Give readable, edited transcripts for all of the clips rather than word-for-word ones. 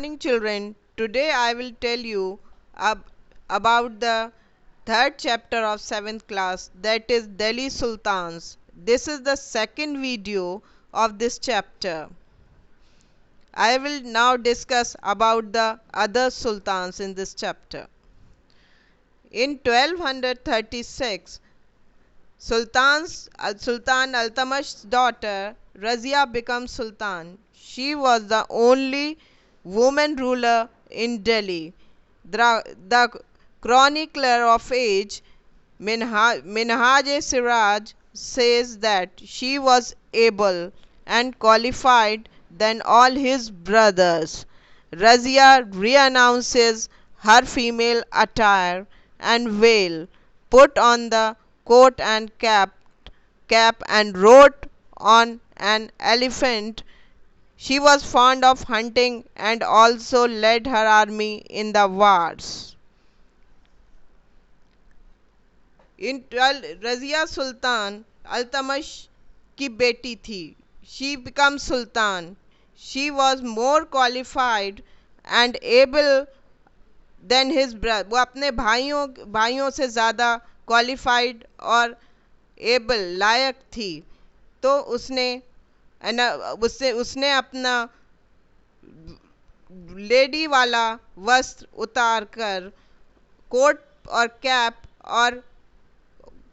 Morning, children. Today I will tell you about the third chapter of 7th class, that is Delhi Sultans. This is the second video of this chapter. I will now discuss about the other sultans in this chapter. In 1236, Sultan Iltutmish's daughter Razia becomes sultan. She was the only woman ruler in Delhi. The chronicler of age Minhaj-e-Siraj says that she was able and qualified than all his brothers. Razia re-announces her female attire and veil, put on the coat and cap and rode on an elephant. She was fond of hunting and also led her army in the wars. In 12, Razia Sultan Iltutmish की बेटी थी. She becomes sultan. She was more qualified and able than his brother. वो अपने भाइयों से ज़्यादा qualified और able लायक थी. तो उसने अपना लेडी वाला वस्त्र उतार कर कोट और कैप और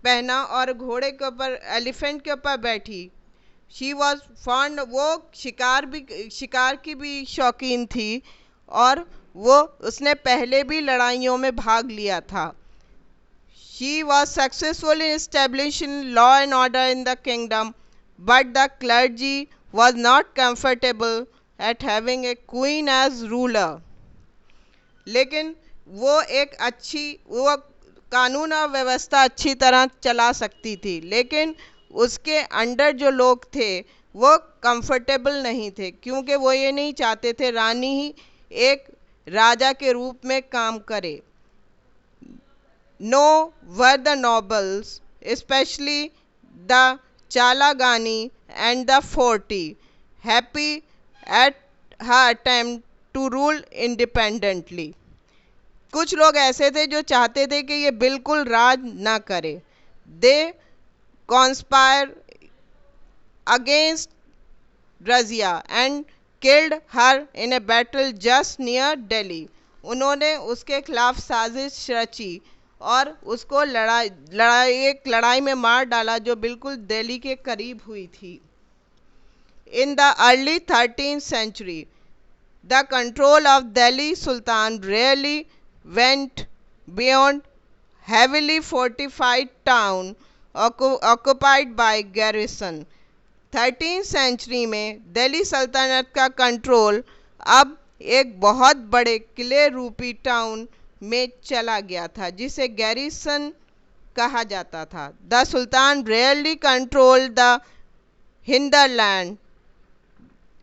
पहना और घोड़े के ऊपर एलिफेंट के ऊपर बैठी. शी वॉज फॉन्ड, वो शिकार की भी शौकीन थी और उसने पहले भी लड़ाइयों में भाग लिया था. She was successful in establishing law and order in the kingdom, but the clergy was not comfortable at having a queen as ruler. लेकिन वो कानून और व्यवस्था अच्छी तरह चला सकती थी, लेकिन उसके अंडर जो लोग थे वो कंफर्टेबल नहीं थे, क्योंकि वो ये नहीं चाहते थे रानी ही एक राजा के रूप में काम करे. No were the nobles, especially the Chalagani and the Forti, happy at her attempt to rule independently. कुछ लोग ऐसे थे जो चाहते थे कि ये बिल्कुल राज ना करे. They conspired against Razia and killed her in a battle just near Delhi. उन्होंने उसके खिलाफ साजिश रची और उसको एक लड़ाई में मार डाला जो बिल्कुल दिल्ली के करीब हुई थी. In the early 13th century, the control of Delhi Sultan rarely went beyond heavily fortified town occupied by garrison. 13th century में दिल्ली सल्तनत का कंट्रोल अब एक बहुत बड़े किले रूपी टाउन में चला गया था, जिसे गैरिसन कहा जाता था. The sultan rarely control the hinterland.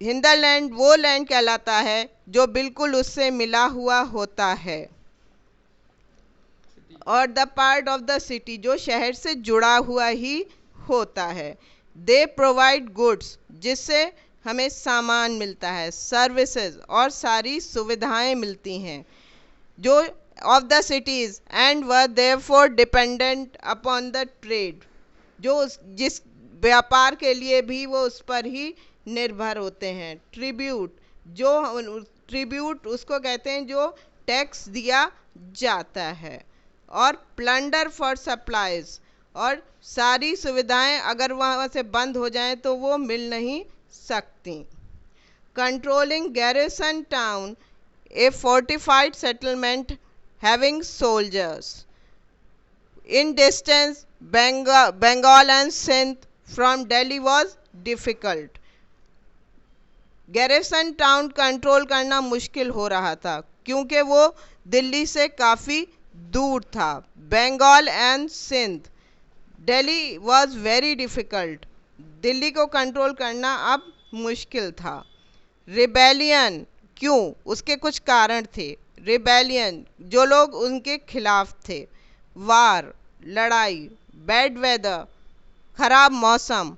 Hinterland वो लैंड कहलाता है जो बिल्कुल उससे मिला हुआ होता है, और the part of the city जो शहर से जुड़ा हुआ ही होता है. दे प्रोवाइड गुड्स, जिससे हमें सामान मिलता है, सर्विसेज और सारी सुविधाएं मिलती हैं जो of the cities, and were therefore dependent upon the trade, जो जिस व्यापार के लिए भी वो उस पर ही निर्भर होते हैं. ट्रिब्यूट उसको कहते हैं जो टैक्स दिया जाता है. और प्लंडर फॉर सप्लाईज, और सारी सुविधाएं अगर वहाँ से बंद हो जाएं तो वो मिल नहीं सकती. Controlling garrison town, A fortified settlement having soldiers. In distance, Bengal and Sindh from Delhi was difficult. Garrison town control करना मुश्किल हो रहा था क्योंकि वो दिल्ली से काफ़ी दूर था. Bengal and Sindh, Delhi was very difficult. Delhi को कंट्रोल करना अब मुश्किल था. रिबेलियन, क्यों? उसके कुछ कारण थे. रिबेलियन, जो लोग उनके खिलाफ थे. वार, लड़ाई. बैड वेदर, खराब मौसम.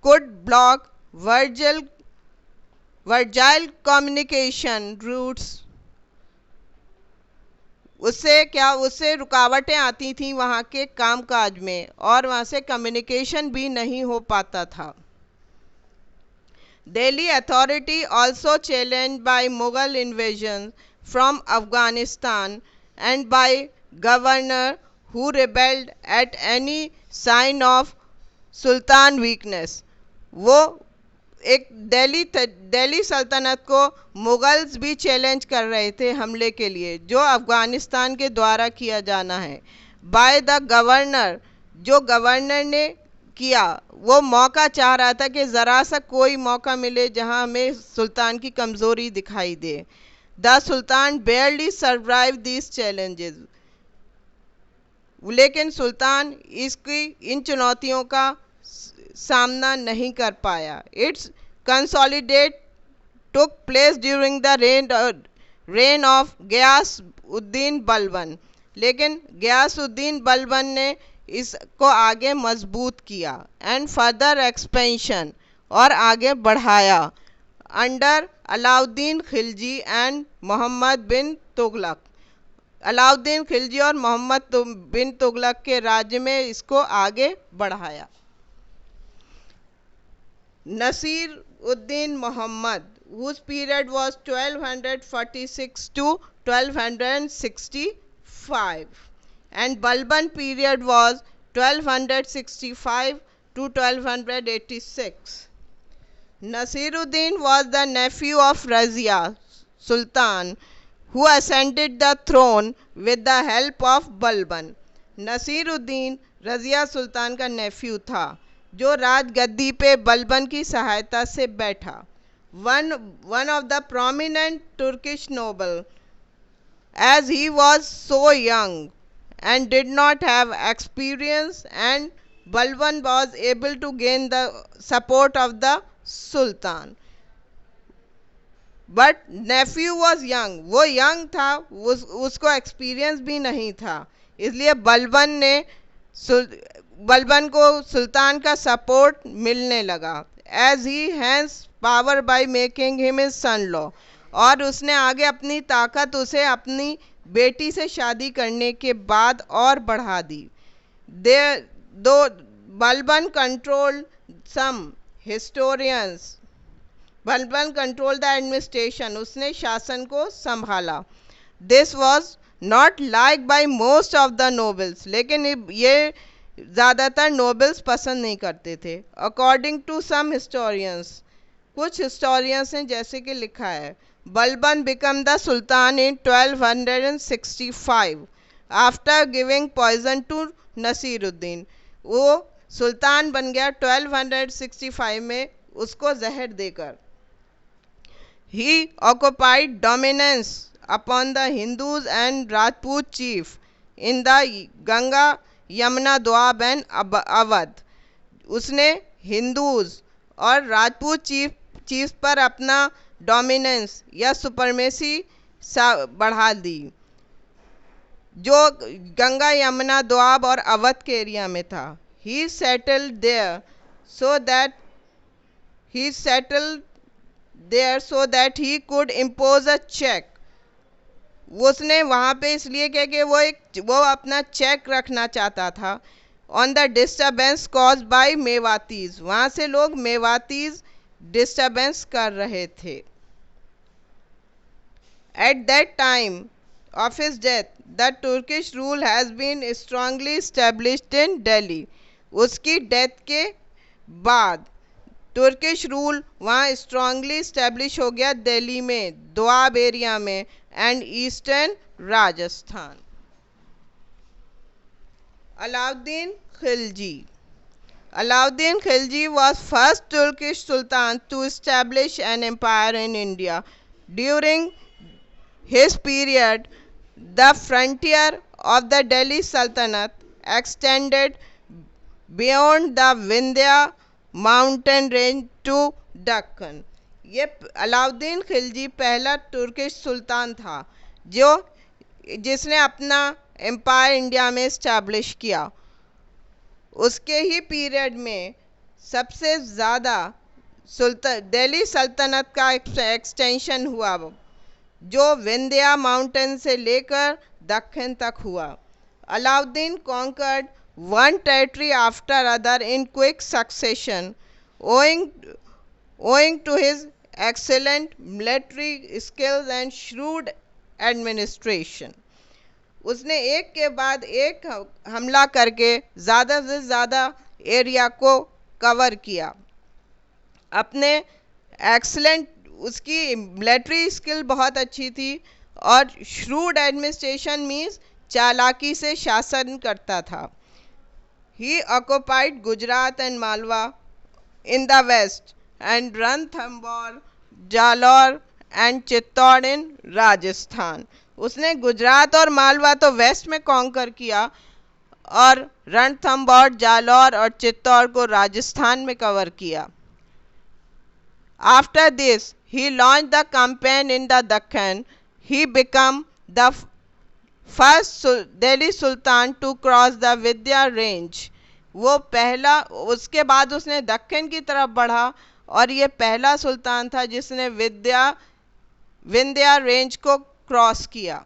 कुड ब्लॉक वर्जाइल कम्युनिकेशन रूट्स, उससे रुकावटें आती थी वहाँ के कामकाज में, और वहाँ से कम्युनिकेशन भी नहीं हो पाता था। Delhi authority also challenged by Mughal invasion from Afghanistan and by governor who rebelled at any sign of Sultan weakness. वो एक दिल्ली सल्तनत को मुगल्स भी चैलेंज कर रहे थे हमले के लिए, जो अफगानिस्तान के द्वारा किया जाना है। बाय द गवर्नर, जो गवर्नर ने किया, वो मौका चाह रहा था कि ज़रा सा कोई मौका मिले जहां हमें सुल्तान की कमज़ोरी दिखाई दे। The sultan barely survive these challenges, लेकिन सुल्तान इसकी इन चुनौतियों का सामना नहीं कर पाया। Its consolidate took place during the reign of Ghiyasuddin Balban, लेकिन गयासउद्दीन बलबन ने इसको आगे मजबूत किया एंड फर्दर एक्सपेंशन, और आगे बढ़ाया अंडर अलाउद्दीन खिलजी एंड मोहम्मद बिन तुगलक। अलाउद्दीन खिलजी और मोहम्मद बिन तुगलक के राज्य में इसको आगे बढ़ाया। Naseer Uddin Mohammad, whose period was 1246 to 1265, and Balban period was 1265 to 1286. Nasiruddin was the nephew of Razia Sultan, who ascended the throne with the help of Balban. Naseeruddin Razia सुल्तान का नेफ्यू था, जो राजगद्दी पे बलबन की सहायता से बैठा। One of the prominent Turkish noble, as he was so young and did not have experience, and Balban was able to gain the support of the Sultan. But nephew was young, वो young था, उसको experience भी नहीं था, इसलिए बलबन को सुल्तान का support मिलने लगा। As he has power by making him his son law, और उसने आगे अपनी ताकत उसे अपनी बेटी से शादी करने के बाद और बढ़ा दी। Though Balban control some historians, Balban control the administration, उसने शासन को संभाला। This was not like by most of the nobles, लेकिन ये ज़्यादातर नोबल्स पसंद नहीं करते थे। अकॉर्डिंग टू सम हिस्टोरियंस, कुछ हिस्टोरियंस ने जैसे कि लिखा है, Balban become the sultan in 1265 after giving poison to Nasiruddin. वो सुल्तान बन गया 1265 में उसको जहर देकर। He occupied dominance upon the Hindus and Rajput chief in the Ganga, Yamuna, Doab and Awadh. उसने हिंदूज और राजपूत चीफ पर अपना डोमिनेंस या सुपरमेसी बढ़ा दी, जो गंगा, यमुना, दोआब और अवध के एरिया में था। He settled there so that he could impose a check. उसने वहाँ पे इसलिए किया कि वो अपना चेक रखना चाहता था on the disturbance caused by Mewatis. वहाँ से लोग मेवातीज डिस्टर्बेंस कर रहे थे। At that time of his death the Turkish rule has been strongly established in Delhi. उसकी डेथ के बाद तुर्किश रूल वहाँ स्ट्रांगली इस्टेब्लिश हो गया दिल्ली में, दोआब एरिया में and eastern Rajasthan. Alauddin Khilji was first Turkish Sultan to establish an empire in India. During his period, the frontier of the Delhi Sultanate extended beyond the Vindhya mountain range to Deccan. ये अलाउद्दीन खिलजी पहला Turkish सुल्तान था जिसने अपना empire India में establish किया। उसके ही period में सबसे ज़्यादा दिल्ली सल्तनत का एक्सटेंशन हुआ, जो विंध्या माउंटेन से लेकर दक्कन तक हुआ। Alauddin conquered one territory after other in quick succession, owing to his excellent military skills and shrewd administration. उसने एक के बाद एक हमला करके ज़्यादा से ज़्यादा एरिया को कवर किया। अपने एक्सलेंट, उसकी मिलिट्री स्किल बहुत अच्छी थी और श्रूड एडमिनिस्ट्रेशन मीन्स चालाकी से शासन करता था। He occupied Gujarat and Malwa in the west and Ranthambore, Jalore and Chittor in Rajasthan. उसने गुजरात और मालवा तो वेस्ट में कॉन्कर किया और रणथंबोर, जालौर और चित्तौड़ को राजस्थान में कवर किया। After this, he launched the campaign in the Deccan. He became the first Delhi Sultan to cross the Vindhya range. वो पहला, उसके बाद उसने दक्कन की तरफ बढ़ा और ये पहला सुल्तान था जिसने विंध्या रेंज को क्रॉस किया।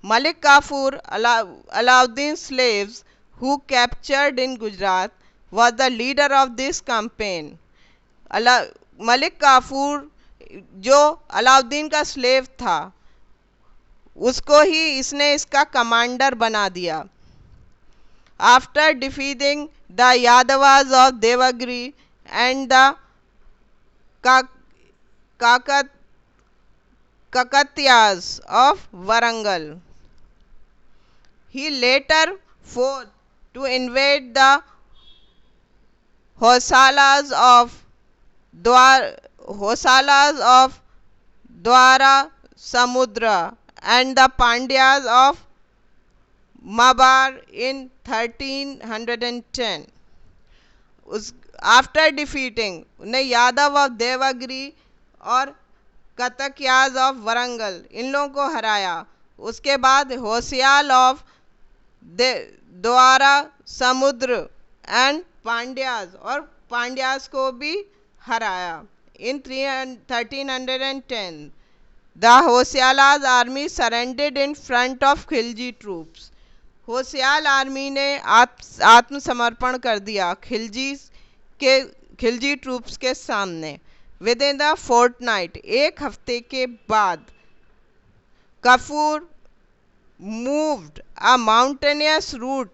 Malik Kafur, Alauddin's slaves who captured in Gujarat, was the leader of this campaign. Malik Kafur जो अलाउद्दीन का स्लेव था, उसको ही इसने इसका कमांडर बना दिया। After defeating the Yadavas of Devagiri and the Kakatiyas of Warangal, he later fought to invade the Hosalas of Dwara Samudra and the Pandyas of Mabar in 1310. After defeating उन्हें Yadav of Devgiri और कतकियाज ऑफ वरंगल, इन लोगों को हराया। उसके बाद होशियाल ऑफ द्वारा समुद्र एंड पांड्यास, और पांड्यास को भी हराया। In 1310 the Hoysalas army surrendered in front of Khilji troops. Hoysala army ने आत्मसमर्पण कर दिया खिलजी ट्रूप्स के सामने। विद इन द फोर्टनाइट, एक हफ्ते के बाद, Kafur moved a mountainous route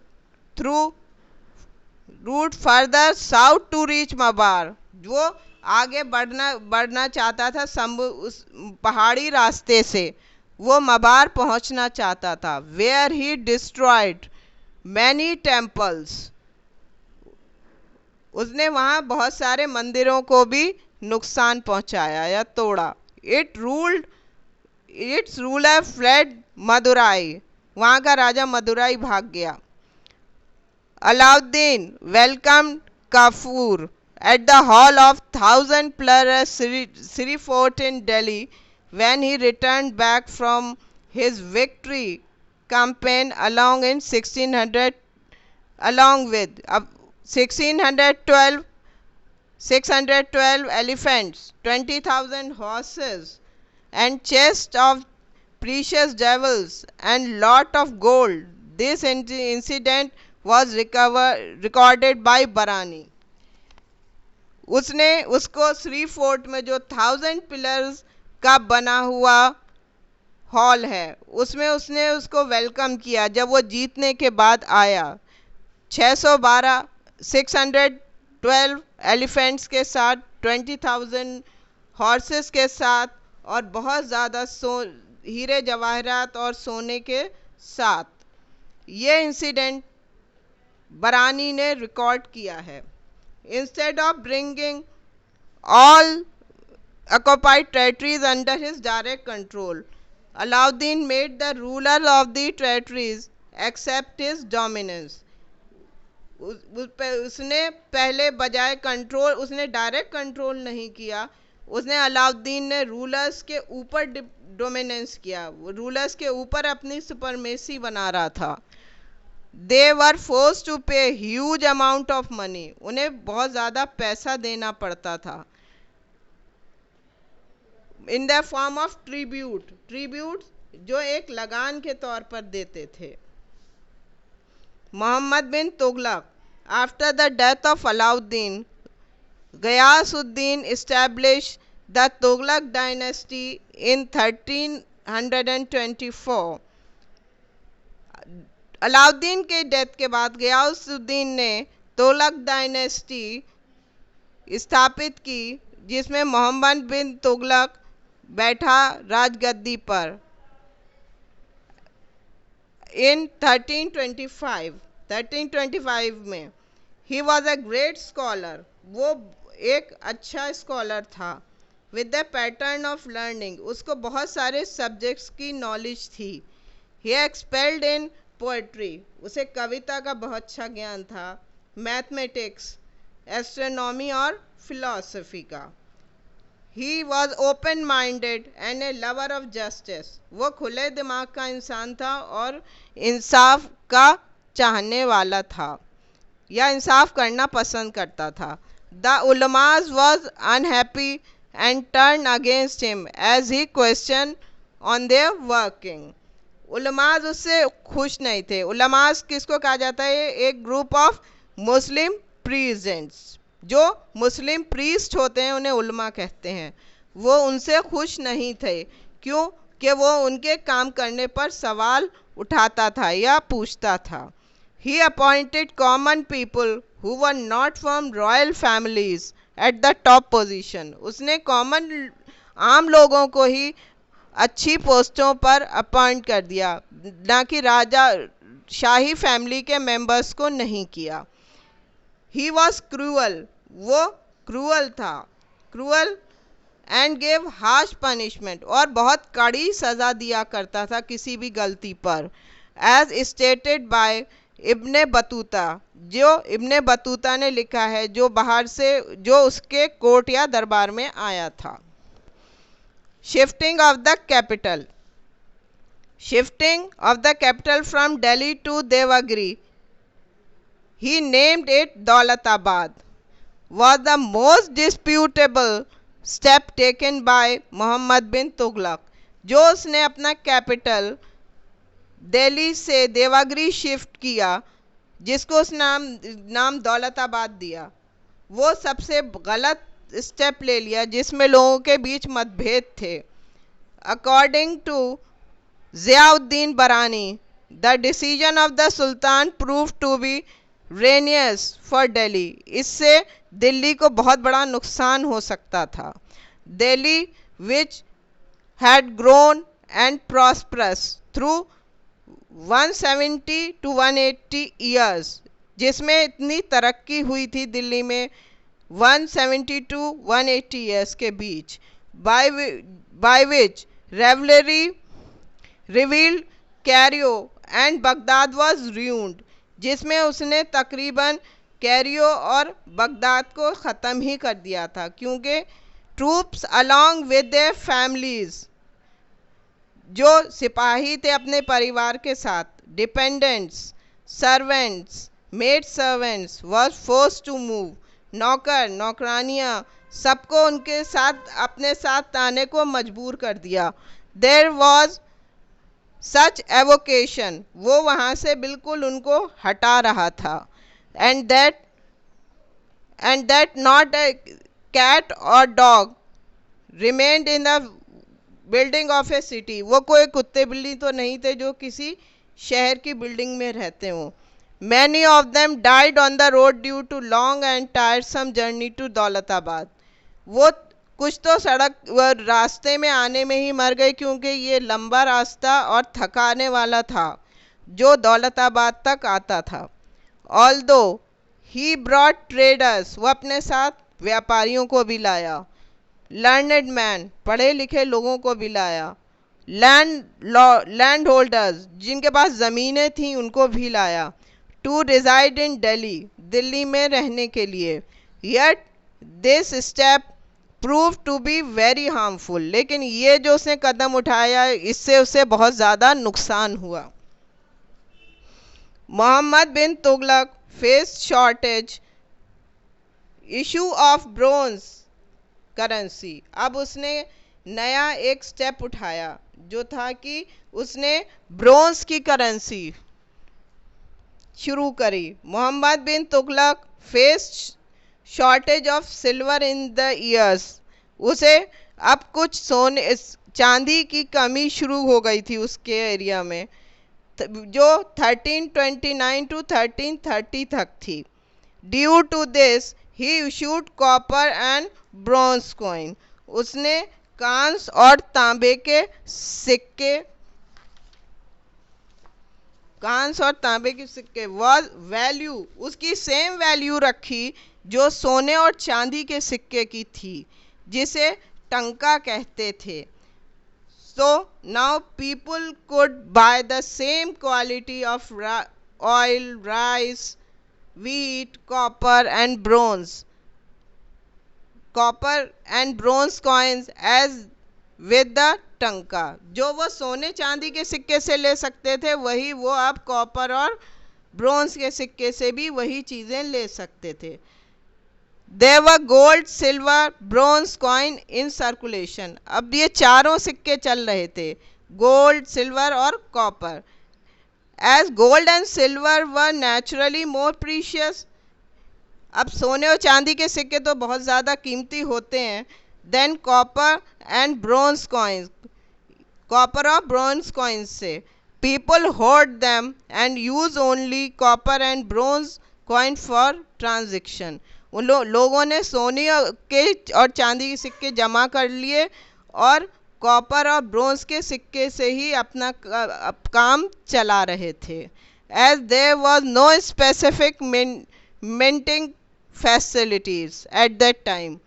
further south to reach Mabar. वो आगे बढ़ना चाहता था, उस पहाड़ी रास्ते से वो मबार पहुंचना चाहता था। Where he destroyed many temples. उसने वहां बहुत सारे मंदिरों को भी नुकसान पहुंचाया या तोड़ा। Its ruler fled मदुराई, वहां का राजा मदुराई भाग गया। Alauddin welcomed Kafur at the hall of 1,000+ Sri Fort in Delhi when he returned back from his victory campaign along with 612 elephants, 20,000 horses, and chest of precious jewels and lot of gold. This incident was recorded by Barani. उसने उसको Shri fort में जो 1000 pillars का बना हुआ hall है, उसमें उसने उसको वेलकम किया जब वो जीतने के बाद आया। 612 एलिफेंट्स के साथ, 20,000 हॉर्सेस के साथ और बहुत ज़्यादा हीरे जवाहरात और सोने के साथ ये इंसिडेंट बरानी ने रिकॉर्ड किया है। Instead of bringing all occupied territories under his direct control, Alauddin made the ruler of the territories accept his dominance. उसने पहले बजाय कंट्रोल, उसने डायरेक्ट कंट्रोल नहीं किया, उसने अलाउद्दीन ने रूलर्स के ऊपर डोमिनेंस किया, रूलर्स के ऊपर अपनी सुपरमेसी बना रहा था। They were forced to pay huge amount of money. उन्हें बहुत ज़्यादा पैसा देना पड़ता था। In the form of tribute, tribute जो एक लगान के तौर पर देते थे। Mohammad bin Tughlaq, after the death of Alauddin, Ghiyasuddin established the Tughlaq dynasty in 1324. Alauddin के डेथ के बाद गयासुद्दीन ने तुगलक डायनेस्टी स्थापित की, जिसमें मोहम्मद बिन तुगलक बैठा राजगद्दी पर इन 1325 में। He was a great scholar, वो एक अच्छा स्कॉलर था। With the pattern of learning, उसको बहुत सारे सब्जेक्ट्स की नॉलेज थी। ही एक्सपेल्ड इन पोएट्री, उसे कविता का बहुत अच्छा ज्ञान था। मैथमेटिक्स, एस्ट्रोनॉमी और फिलॉसफी का। He was open minded and A lover of justice, वो खुले दिमाग का इंसान था और इंसाफ का चाहने वाला था या इंसाफ करना पसंद करता था। The ulemas was unhappy and turn against him as he question on their working. Ulemas उससे खुश नहीं थे। उलमास किसको कहा जाता है? एक ग्रुप ऑफ मुस्लिम प्रीजेंट्स, जो मुस्लिम प्रीस्ट होते हैं उन्हें उलमा कहते हैं। वो उनसे खुश नहीं थे, क्यों कि वो उनके काम करने पर सवाल उठाता था या पूछता था। He appointed common people who were not from royal families at the top position. उसने कॉमन आम लोगों को ही अच्छी पोस्टों पर अपॉइंट कर दिया, ना कि राजा शाही फैमिली के मेंबर्स को नहीं किया। He was cruel, वो क्रूअल था, cruel and gave harsh punishment, और बहुत कड़ी सज़ा दिया करता था किसी भी गलती पर। As stated by Ibn Battuta, जो इब्ने बतूता ने लिखा है, जो बाहर से जो उसके कोर्ट या दरबार में आया था। Shifting of the capital, shifting of the capital from Delhi to Devagiri, he named it Daulatabad, was the most disputable step taken by Muhammad bin Tughlaq, जो उसने अपना कैपिटल दिल्ली से देवगिरी शिफ्ट किया, जिसको उस नाम दौलताबाद दिया। वो सबसे गलत स्टेप ले लिया जिसमें लोगों के बीच मतभेद थे। According to Ziauddin Barani, the decision of the sultan prove to be ruinous for Delhi, इससे दिल्ली को बहुत बड़ा नुकसान हो सकता था। Delhi which had grown and prosperous through 170 to 180 years, जिसमें इतनी तरक्की हुई थी दिल्ली में 170 to 180 ईयर्स के बीच, by which revelry rivalled Cairo and Baghdad was ruined, जिसमें उसने तकरीबन कैरियो और बगदाद को ख़त्म ही कर दिया था, क्योंकि troops along with their families, जो सिपाही थे अपने परिवार के साथ, dependents, servants, maid servants, was force to move, नौकर नौकरानियाँ सबको उनके साथ अपने साथ आने को मजबूर कर दिया। देयर वॉज सच एवोकेशन, वो वहाँ से बिल्कुल उनको हटा रहा था। And that not a cat or dog remained in the building of a city, वो कोई कुत्ते बिल्ली तो नहीं थे जो किसी शहर की बिल्डिंग में रहते हों। Many of them died on the road due to long and tiresome journey to Daulatabad, वो कुछ तो सड़क रास्ते में आने में ही मर गए, क्योंकि ये लंबा रास्ता और थकाने वाला था जो दौलताबाद तक आता था। ऑल्दो ही ब्रॉट ट्रेडर्स, वो अपने साथ व्यापारियों को भी लाया। लर्नड मैन, पढ़े लिखे लोगों को भी लाया। लैंड होल्डर्स, जिनके पास ज़मीनें थीं उनको भी लाया। To reside in Delhi, Delhi में रहने के लिए। Yet this step prove to be very harmful, लेकिन ये जो उसने कदम उठाया इससे उसे बहुत ज़्यादा नुकसान हुआ। Mohammad bin Tughlaq face shortage, issue of bronze currency, अब उसने नया एक स्टेप उठाया, जो था कि उसने ब्रोंज की करेंसी शुरू करी। Mohammad bin Tughlaq faced shortage of silver in the years. उसे अब कुछ सोने चांदी की कमी शुरू हो गई थी उसके एरिया में, जो 1329 टू 1330 तक थी। Due to this he issued copper and bronze coin. उसने कांस और तांबे के सिक्के वॉज वैल्यू, उसकी सेम वैल्यू रखी जो सोने और चांदी के सिक्के की थी, जिसे टंका कहते थे। So now people could buy the same quality of oil, rice, wheat, copper and bronze coins as with the टंका। जो वो सोने चांदी के सिक्के से ले सकते थे, वही वो अब कॉपर और ब्रोंज के सिक्के से भी वही चीज़ें ले सकते थे। There were gold, silver, bronze coin in circulation। अब ये चारों सिक्के चल रहे थे, गोल्ड, सिल्वर और copper. As gold and silver were naturally more precious, अब सोने और चांदी के सिक्के तो बहुत ज़्यादा कीमती होते हैं, than copper and bronze coins, copper और ब्रोंज कॉइन्स से people horde them and use only copper and bronze coin for transaction. उन लोगों ने सोने के और चांदी के सिक्के जमा कर लिए और कॉपर और ब्रोंज के सिक्के से ही अपना काम चला रहे थे। As there was no specific minting facilities at that time.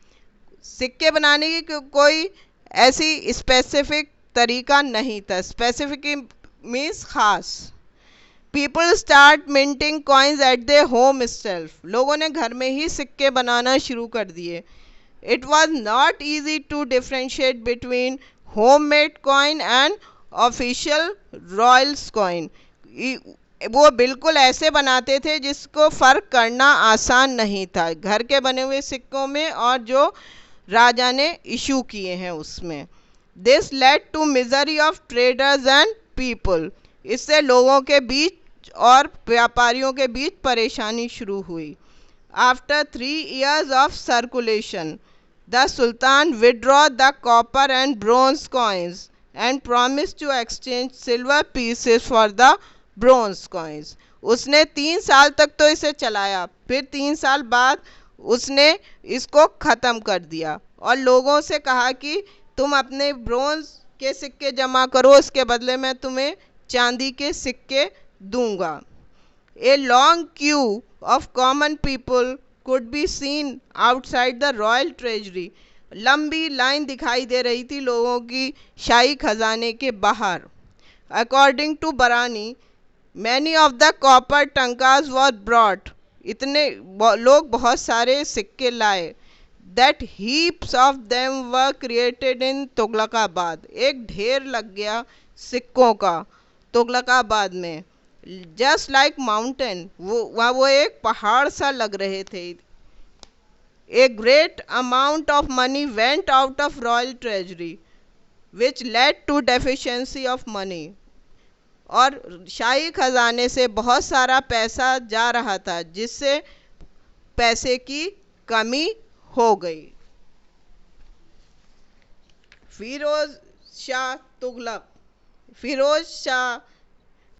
सिक्के बनाने की कोई ऐसी स्पेसिफिक तरीका नहीं था। स्पेसिफिक मीन्स खास। People start minting coins at their home self. लोगों ने घर में ही सिक्के बनाना शुरू कर दिए। It was not easy to differentiate between home made coin and official royals coin. वो बिल्कुल ऐसे बनाते थे जिसको फ़र्क करना आसान नहीं था, घर के बने हुए सिक्कों में और जो राजा ने इशू किए हैं उसमें। This led to misery of traders and people. इससे लोगों के बीच और व्यापारियों के बीच परेशानी शुरू हुई। After 3 years of circulation, the sultan withdraw the copper and bronze coins and promise to exchange silver pieces for the bronze coins. उसने 3 साल तक तो इसे चलाया, फिर 3 साल बाद उसने इसको ख़त्म कर दिया और लोगों से कहा कि तुम अपने ब्रोंज के सिक्के जमा करो, इसके बदले में तुम्हें चांदी के सिक्के दूंगा। A long Q of common people could be seen outside the royal treasury. लंबी लाइन दिखाई दे रही थी लोगों की शाही खजाने के बाहर। According to Barani, many of the copper tankas was brought. इतने लोग बहुत सारे सिक्के लाए। That heaps of them were created in Tughlaqabad. एक ढेर लग गया सिक्कों का तुगलकाबाद में। जस्ट लाइक माउंटेन, वो एक पहाड़ सा लग रहे थे। A great amount of money went out of royal treasury which led to deficiency of money. और शाही खजाने से बहुत सारा पैसा जा रहा था, जिससे पैसे की कमी हो गई। फिरोज शाह